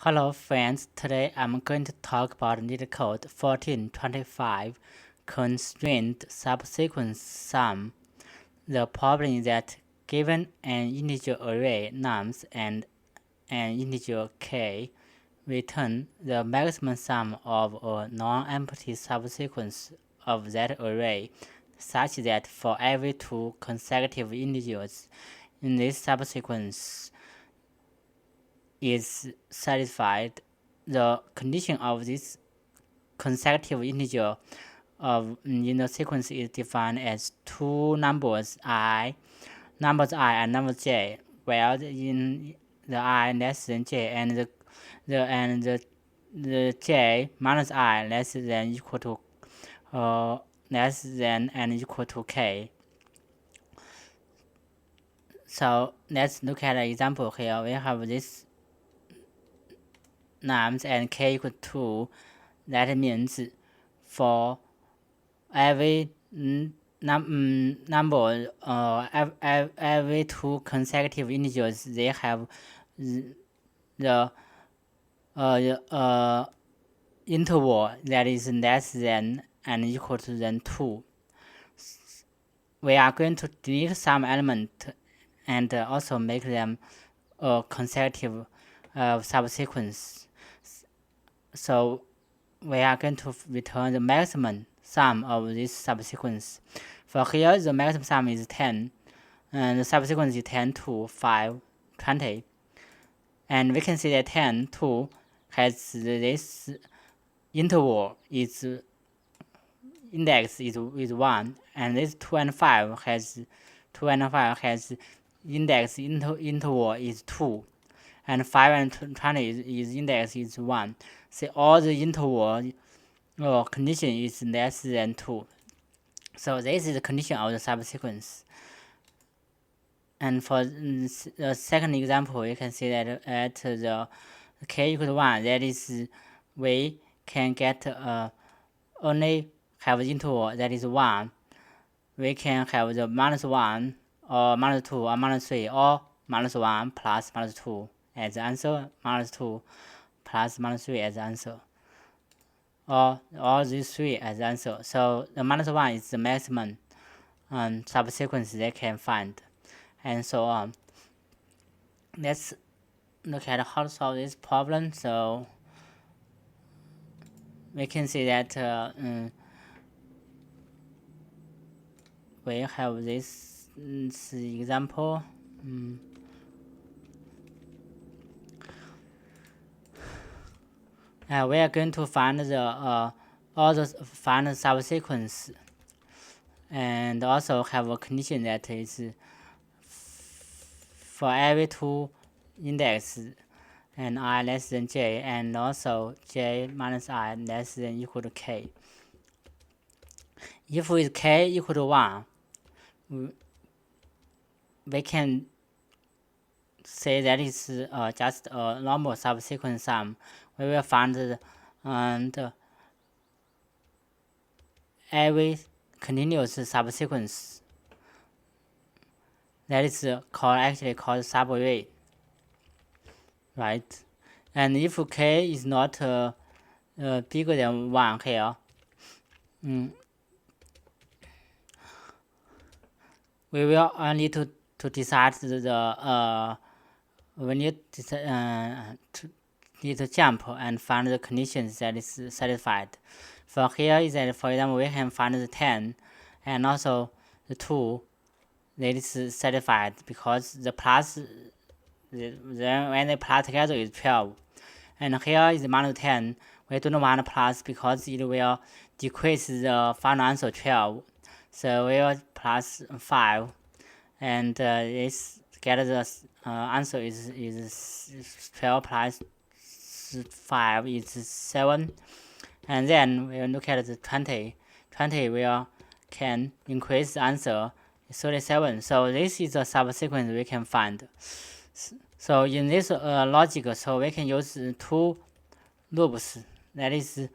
Hello friends, today I'm going to talk about Leetcode 1425 constraint subsequence sum. The problem is that given an integer array nums and an integer k, return the maximum sum of a non-empty subsequence of that array, such that for every two consecutive integers in this subsequence is satisfied, the condition of this consecutive integer in the sequence is defined as two numbers I and number j, where in the I less than j and the j minus I less than equal to less than and equal to k. So let's look at an example here. We have this nums and k equal to 2. That means for every number, every two consecutive integers, they have the interval that is less than and equal to than 2. We are going to delete some element and also make them a consecutive subsequence. So we are going to return the maximum sum of this subsequence. For here, the maximum sum is 10, and the subsequence is 10, 2, 5, 20. And we can see that 10, 2 has this interval, its index is 1, and this 2 and 5 has index interval is 2, and 5 and 20 is index is 1. See, all the interval condition is less than 2. So this is the condition of the subsequence. And for the second example, you can see that at the k equal to 1, that is, we can get only have the interval that is 1. We can have the minus 1 or minus 2 or minus 3 or minus 1 plus minus 2 as the answer, minus 2 plus minus 3 as the answer, or all these 3 as the answer. So the minus 1 is the maximum subsequence they can find, and so on. Let's look at how to solve this problem. So we can see that we have this example. We are going to find the find the subsequence, and also have a condition that is for every two index and I less than j, and also j minus I less than equal to k. If with k equal to 1, we can say that is just a normal subsequence sum. We will find every continuous subsequence that is actually called subarray, right? And if k is not bigger than 1 here, we will need to decide we need to jump and find the conditions that is satisfied. For here is that, for example, we can find the 10 and also the 2 that is satisfied, because the plus, when they plus together is 12. And here is minus 10. We do not want plus because it will decrease the final answer 12. So we will plus 5, and this get the answer is 12 plus 5 is 7. And then we will look at the 20. 20 will can increase the answer 37. So this is a subsequence we can find. So in this logic, so we can use two loops, that is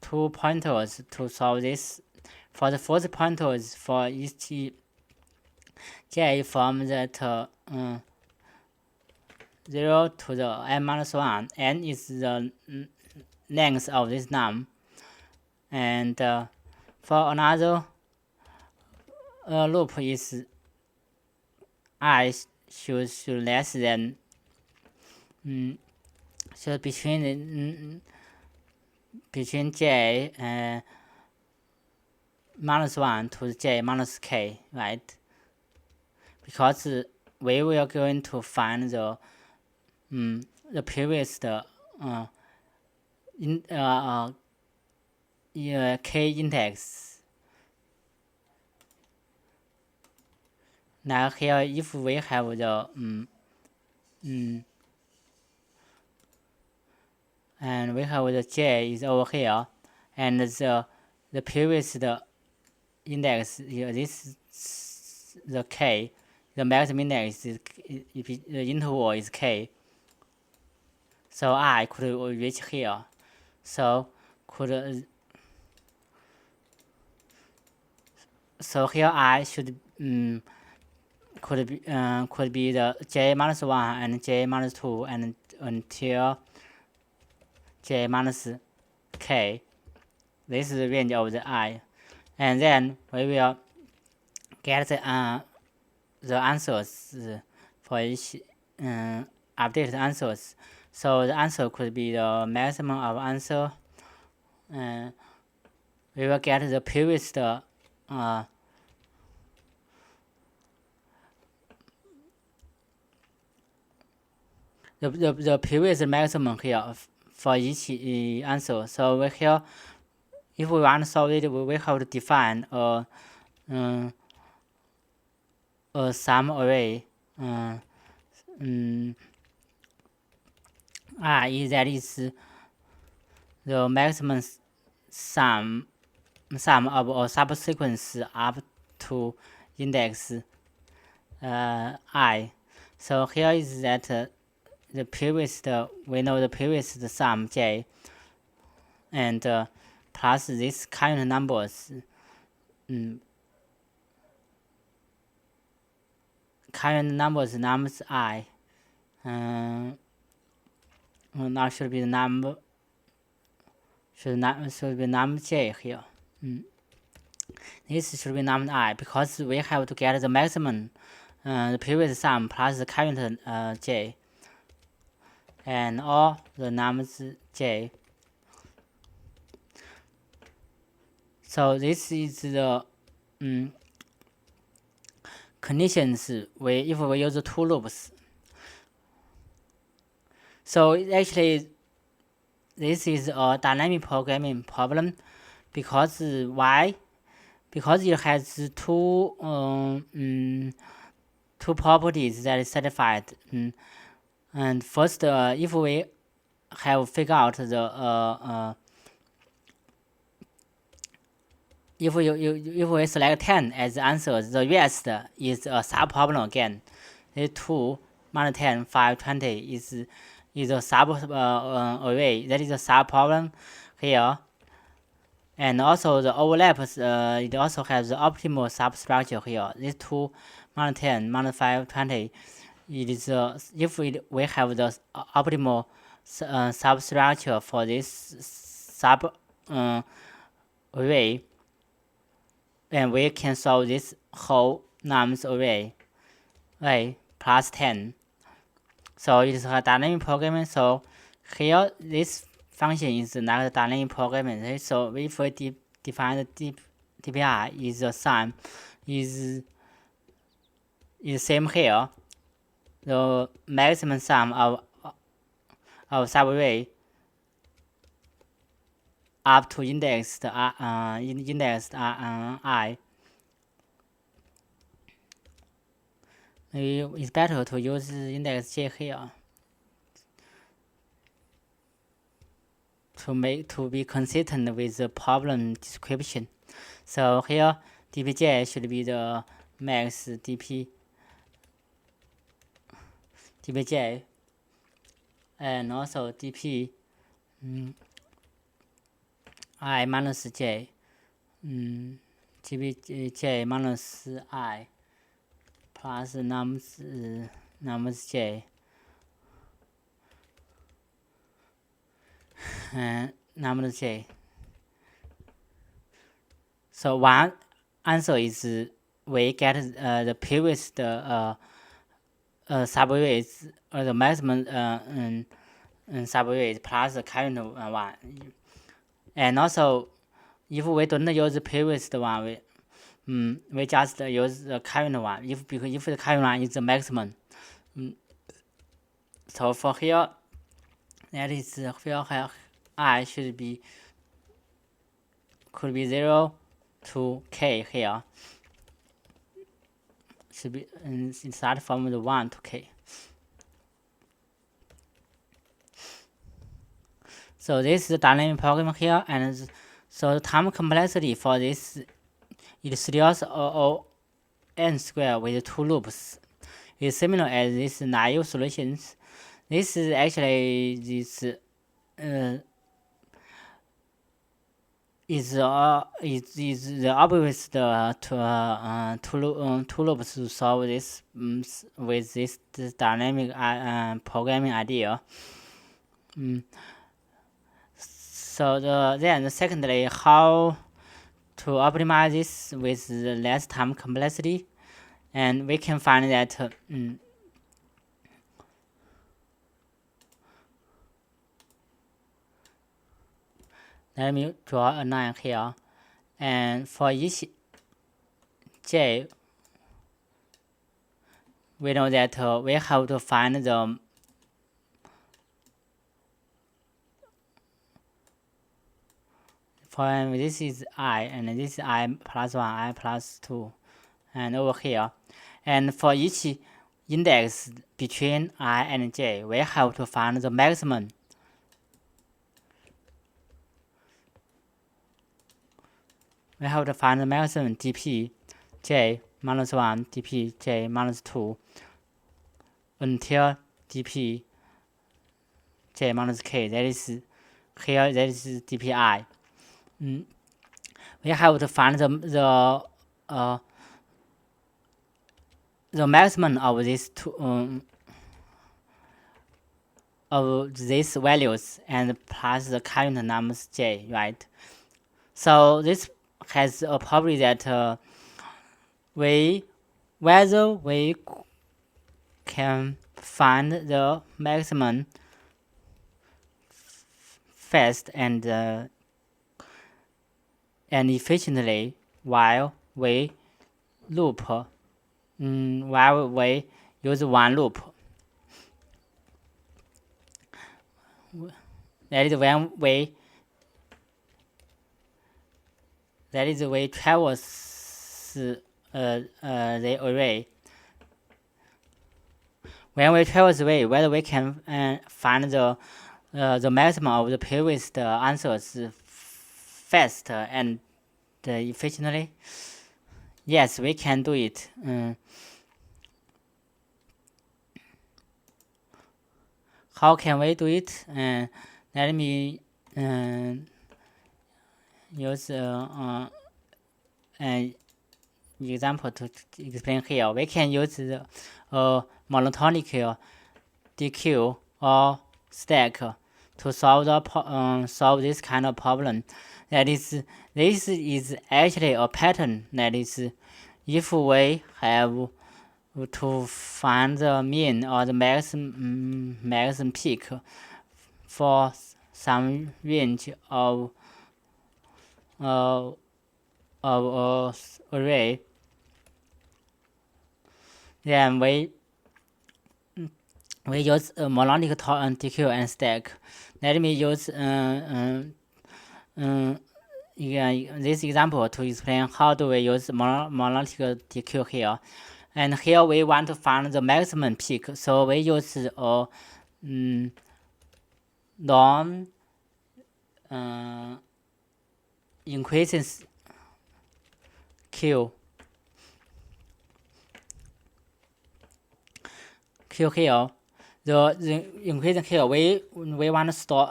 2 pointers to solve this. For the first pointer is for each j from that 0 to the n minus 1. N is the length of this num. And for another loop is I should less than so between j minus 1 to j minus k, right? Because we will going to find the previous k index. Now here, if we have the and we have the j is over here, and the previous index here, this the k, the maximum index is the interval is k. So I could reach here. So here I should could be the j minus 1 and j minus 2 and until j minus k. This is the range of the I, and then we will get the answers for each updated answers. So the answer could be the maximum of answer. We will get the previous the previous maximum here for each answer. So here, if we want to solve it, we have to define a sum array. That is the maximum sum of a subsequence up to index I. So here is that the previous we know the previous sum j, and plus this current numbers. Current numbers I. Now should be the number. Should be num j here. This should be num I, because we have to get the maximum, the previous sum plus the current j, and all the nums j. So this is the conditions if we use the two loops. So actually, this is a dynamic programming problem, because why? Because it has two properties that is satisfied. And first, if we have figured out the if we select 10 as the answer, the rest is a sub-problem again. The 2 minus 10, 5, 20 is a sub-array. That is a sub-problem here. And also the overlaps, it also has the optimal substructure here. This 2 minus 10, minus 5, 20, it is if we have the optimal substructure for this sub-array, and we can solve this whole nums array plus 10. So it is a dynamic programming. So here this function is like dynamic programming. So if we define the dpr is the sum is same here. The maximum sum of subarray up to indexed I. Maybe it's better to use index j here to be consistent with the problem description. So here dpj should be the max dpj, and also dp I minus j, dpj minus I plus nums j. number j. So one answer is we get the previous subways or the maximum subways plus the current one. And also, if we don't use the previous one, we just use the current one. Because if the current one is the maximum, so for here, that is here I could be 0 to k here. Should be it start from the 1 to k. So this is the dynamic program here, and so the time complexity for this is series O n square with 2 loops. It's similar as this naive solutions. This is actually is the obvious two loops to solve this with this dynamic programming idea. So then secondly, how to optimize this with less time complexity, and we can find that let me draw a line here, and for each j, we know that we have to find the for this is I, and this is I plus 1, I plus 2, and over here. And for each index between I and j, we have to find the maximum. We have to find the maximum dp j minus 1, dp j minus 2, until dp j minus k. That is here. That is dpi. We have to find the maximum of these two of these values and plus the current numbers j, right? So this has a property that whether we can find the maximum fast and efficiently while we loop, while we use one loop. That is we traverse the array. When we traverse the array, whether we can find the maximum of the previous answers fast and efficiently. Yes, we can do it. How can we do it? Let me use an example to explain here. We can use the monotonic DQ or stack to solve this kind of problem. That is, this is actually a pattern. That is, if we have to find the mean or the maximum peak for some range of array, then we use monotonic DQ and stack. Let me use this example to explain how do we use monotonic DQ here. And here we want to find the maximum peak, so we use a non increases Q here. The increasing Q, we want to store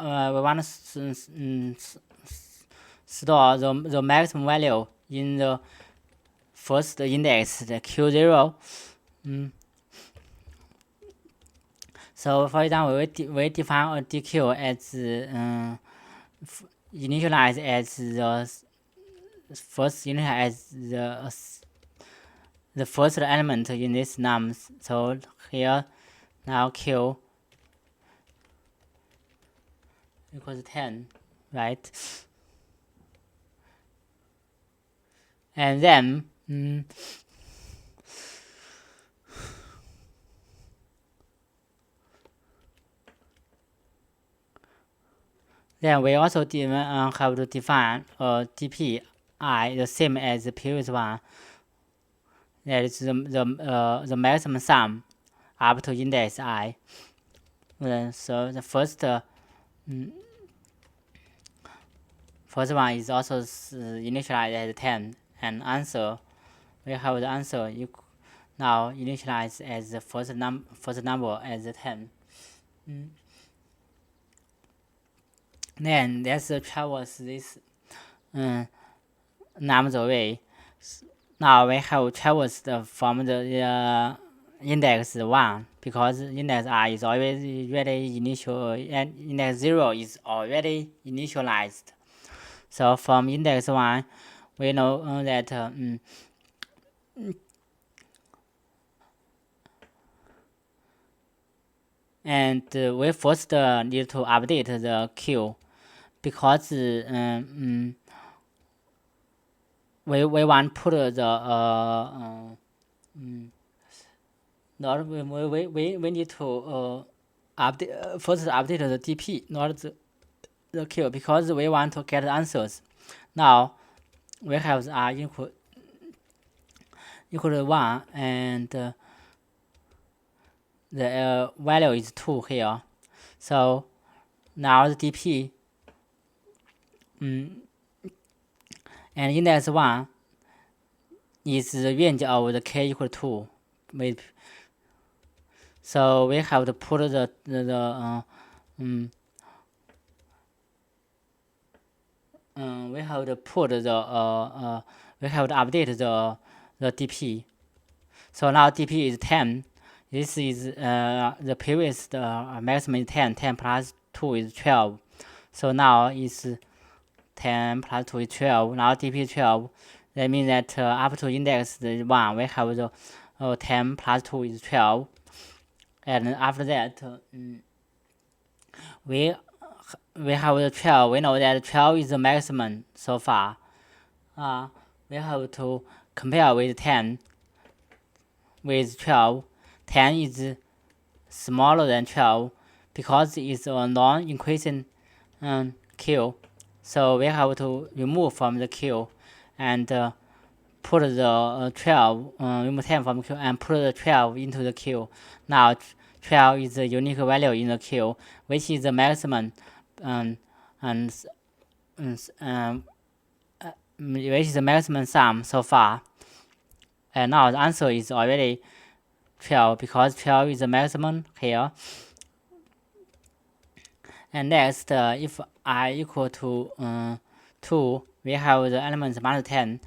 store the maximum value in the first index, the Q0. So for example, we define a DQ as initialize as the first initialize as the first element in this num. So here now q equals 10, right? And then then we also have to define dp I the same as the previous one. That is the maximum sum up to index I. So the first one is also initialized as 10, and answer we have the answer now initialized as the first number as 10. Then let's traverse this numbers away. Now we have traversed from the index 1 because index I is already initial and index 0 is already initialized. So from index 1 we know that and we first need to update the queue because we want to put the not we need to update first update the DP, not the queue, because we want to get answers. Now we have the R equal to 1 and the value is 2 here. So now the DP and index 1 is the range of the k equal to 2. So we have to put we have to put we have to update the DP. So now DP is 10. This is the previous maximum is 10. 10 plus 2 is 12. So now it's 10 plus 2 is 12. Now DP is 12. That means that up to index 1, we have the 10 plus 2 is 12. And after that, we have the 12. We know that 12 is the maximum so far. We have to compare with 10 with 12. 10 is smaller than 12 because it's a non-increasing queue. So we have to remove from the queue and put the 12, remove 10 from the queue and put the 12 into the queue. Now 12 is the unique value in the queue, which is the maximum which is the maximum sum so far. And now the answer is already 12 because 12 is the maximum here. And next, if I equal to 2, we have the elements minus 10,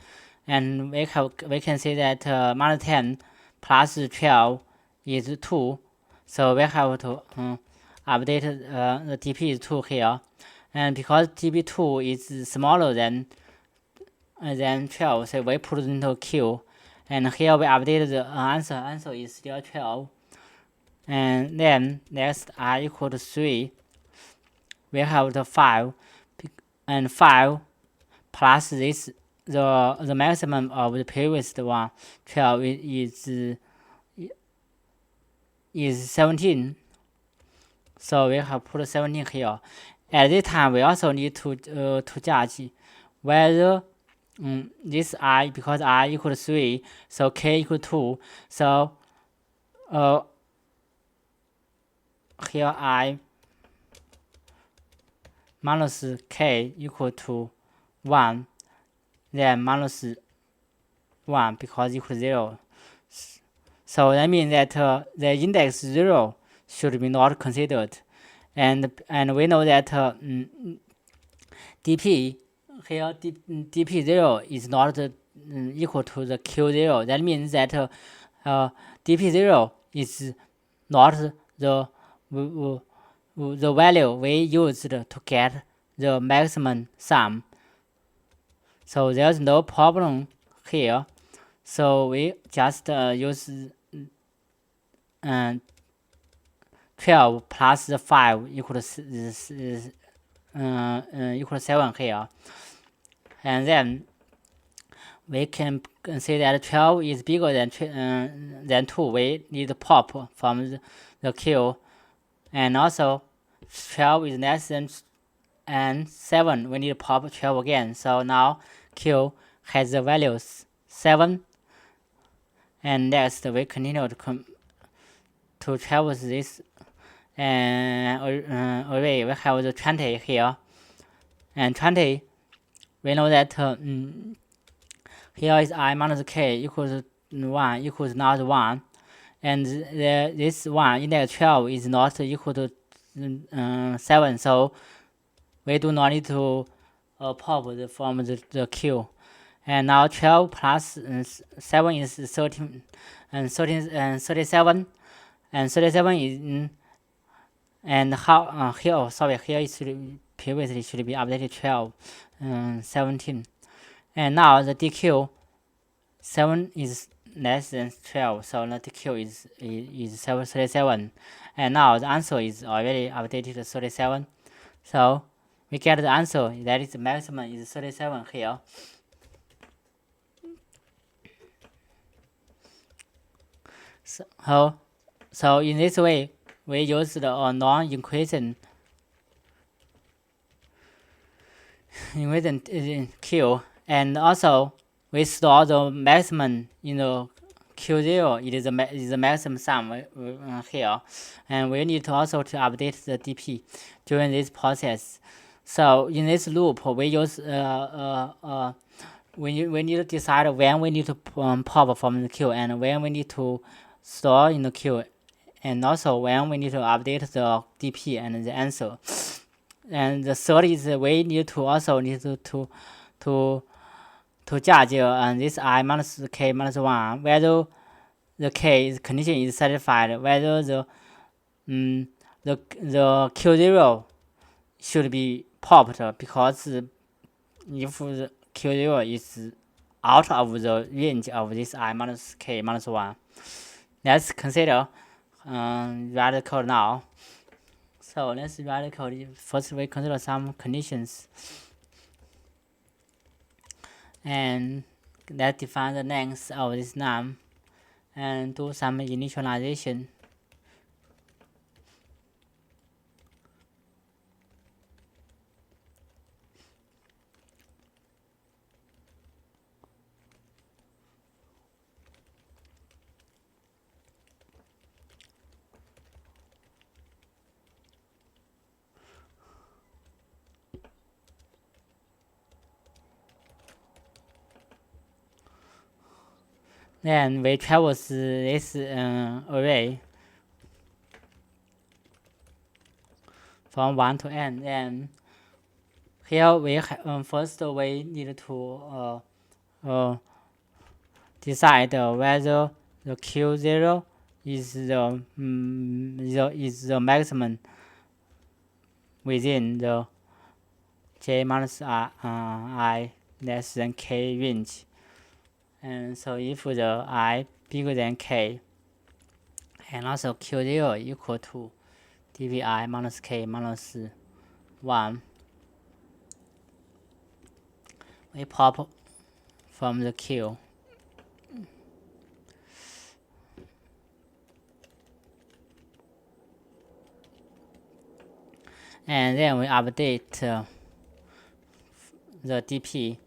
and we can see that minus 10 plus 12 is 2. So we have to update the DP is 2 here, and because DP2 is smaller than 12, so we put it into Q, and here we update the answer. Answer is still 12. And then next I equal to 3. We have the 5, and 5 plus this the maximum of the previous one 12 is 17. So we have put 17 here. At this time we also need to judge whether this I, because I equal to 3, so k equal to 2. So here I minus k equal to 1, then minus 1 because equal to 0. So that means that the index 0 should be not considered, and we know that dp here dp0 is not equal to the q0. That means that dp0 is not the value we used to get the maximum sum. So there's no problem here. So we just use 12 plus the 5 equals equal 7 here, and then we can say that 12 is bigger than 2. We need to pop from the queue, and also 12 is less than 7. We need to pop 12 again. So now Q has the values 7, and next we continue to traverse this array. We have the 20 here, and 20 we know that here is I minus k equals 1 equals not 1, and this 1 index 12 is not equal to 7, so we do not need to pop from the queue. And now 12 plus 7 is 13 and 37, and 37 is and how here here it should previously should be updated 12 17, and now the DQ 7 is less than 12, so the DQ is 37, and now the answer is already updated to 37. So we get the answer, that is the maximum is 37 here. So in this way, we use the non-increasing queue, and also we store the maximum in the Q0. It is the maximum sum here, and we need to also to update the DP during this process. So in this loop, we use we need to decide when we need to pop from the queue, and when we need to store in the queue, and also when we need to update the DP and the answer. And the third is we need to also to judge this I minus k minus 1 whether the k condition is satisfied, whether the Q0 should be popped, because if the Q0 is out of the range of this I minus k minus 1. Let's consider write the code now. So let's write the code. First, we consider some conditions, and let's define the length of this num, and do some initialization. Then we traverse this array from 1 to n. Then here we first we need to decide whether the Q0 is the maximum within the j minus I less than k range. And so if the I bigger than k, and also Q0 equal to dpi minus k minus 1, we pop from the queue. And then we update the DP.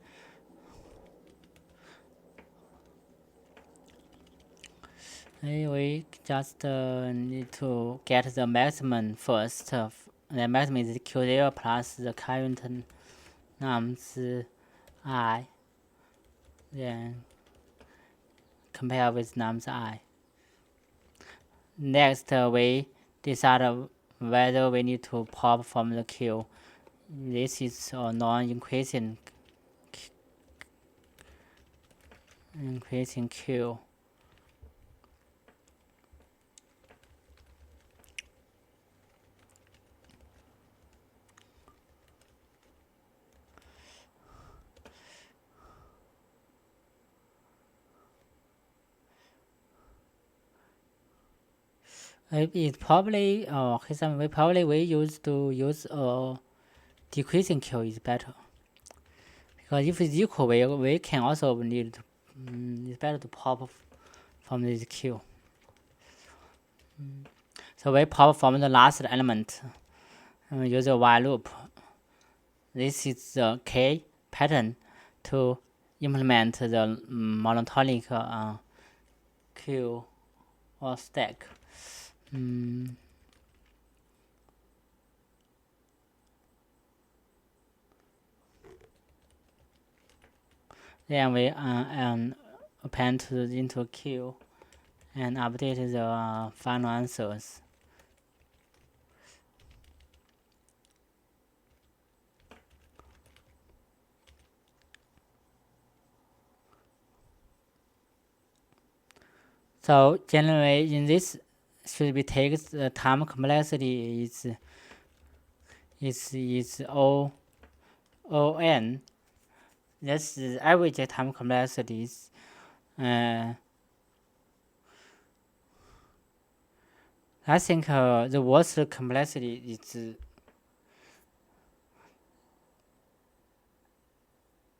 We just need to get the maximum first. The maximum is Q0 plus the current nums I. Then compare with nums I. Next, we decide whether we need to pop from the queue. This is a non-increasing queue. It probably we probably we use decreasing queue is better, because if it's equal, we can also need to, it's better to pop from this queue. So we pop from the last element, use a while loop. This is the k pattern to implement the monotonic queue or stack. Then we append into queue and update the final answers. So generally, in this should be takes the time complexity is O(n). That's the average time complexity. I think the worst complexity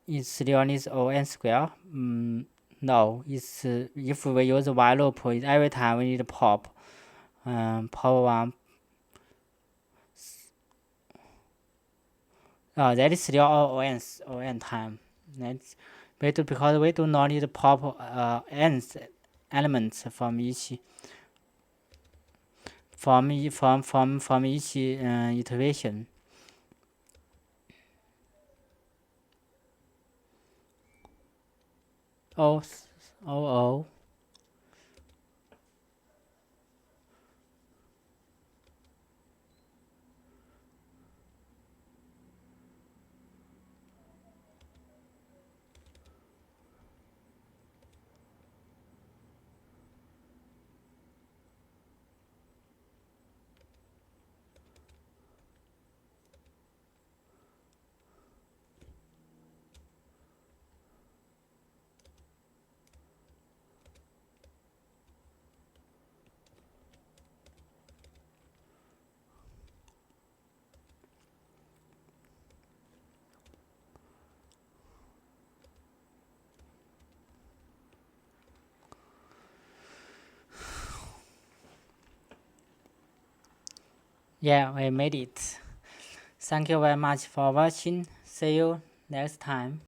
is still is O(n) square. No, it's if we use while loop, every time we need to pop one. That is still O(n) time. That's because we do not need to pop n elements from each iteration. Oh. Yeah, we made it. Thank you very much for watching. See you next time.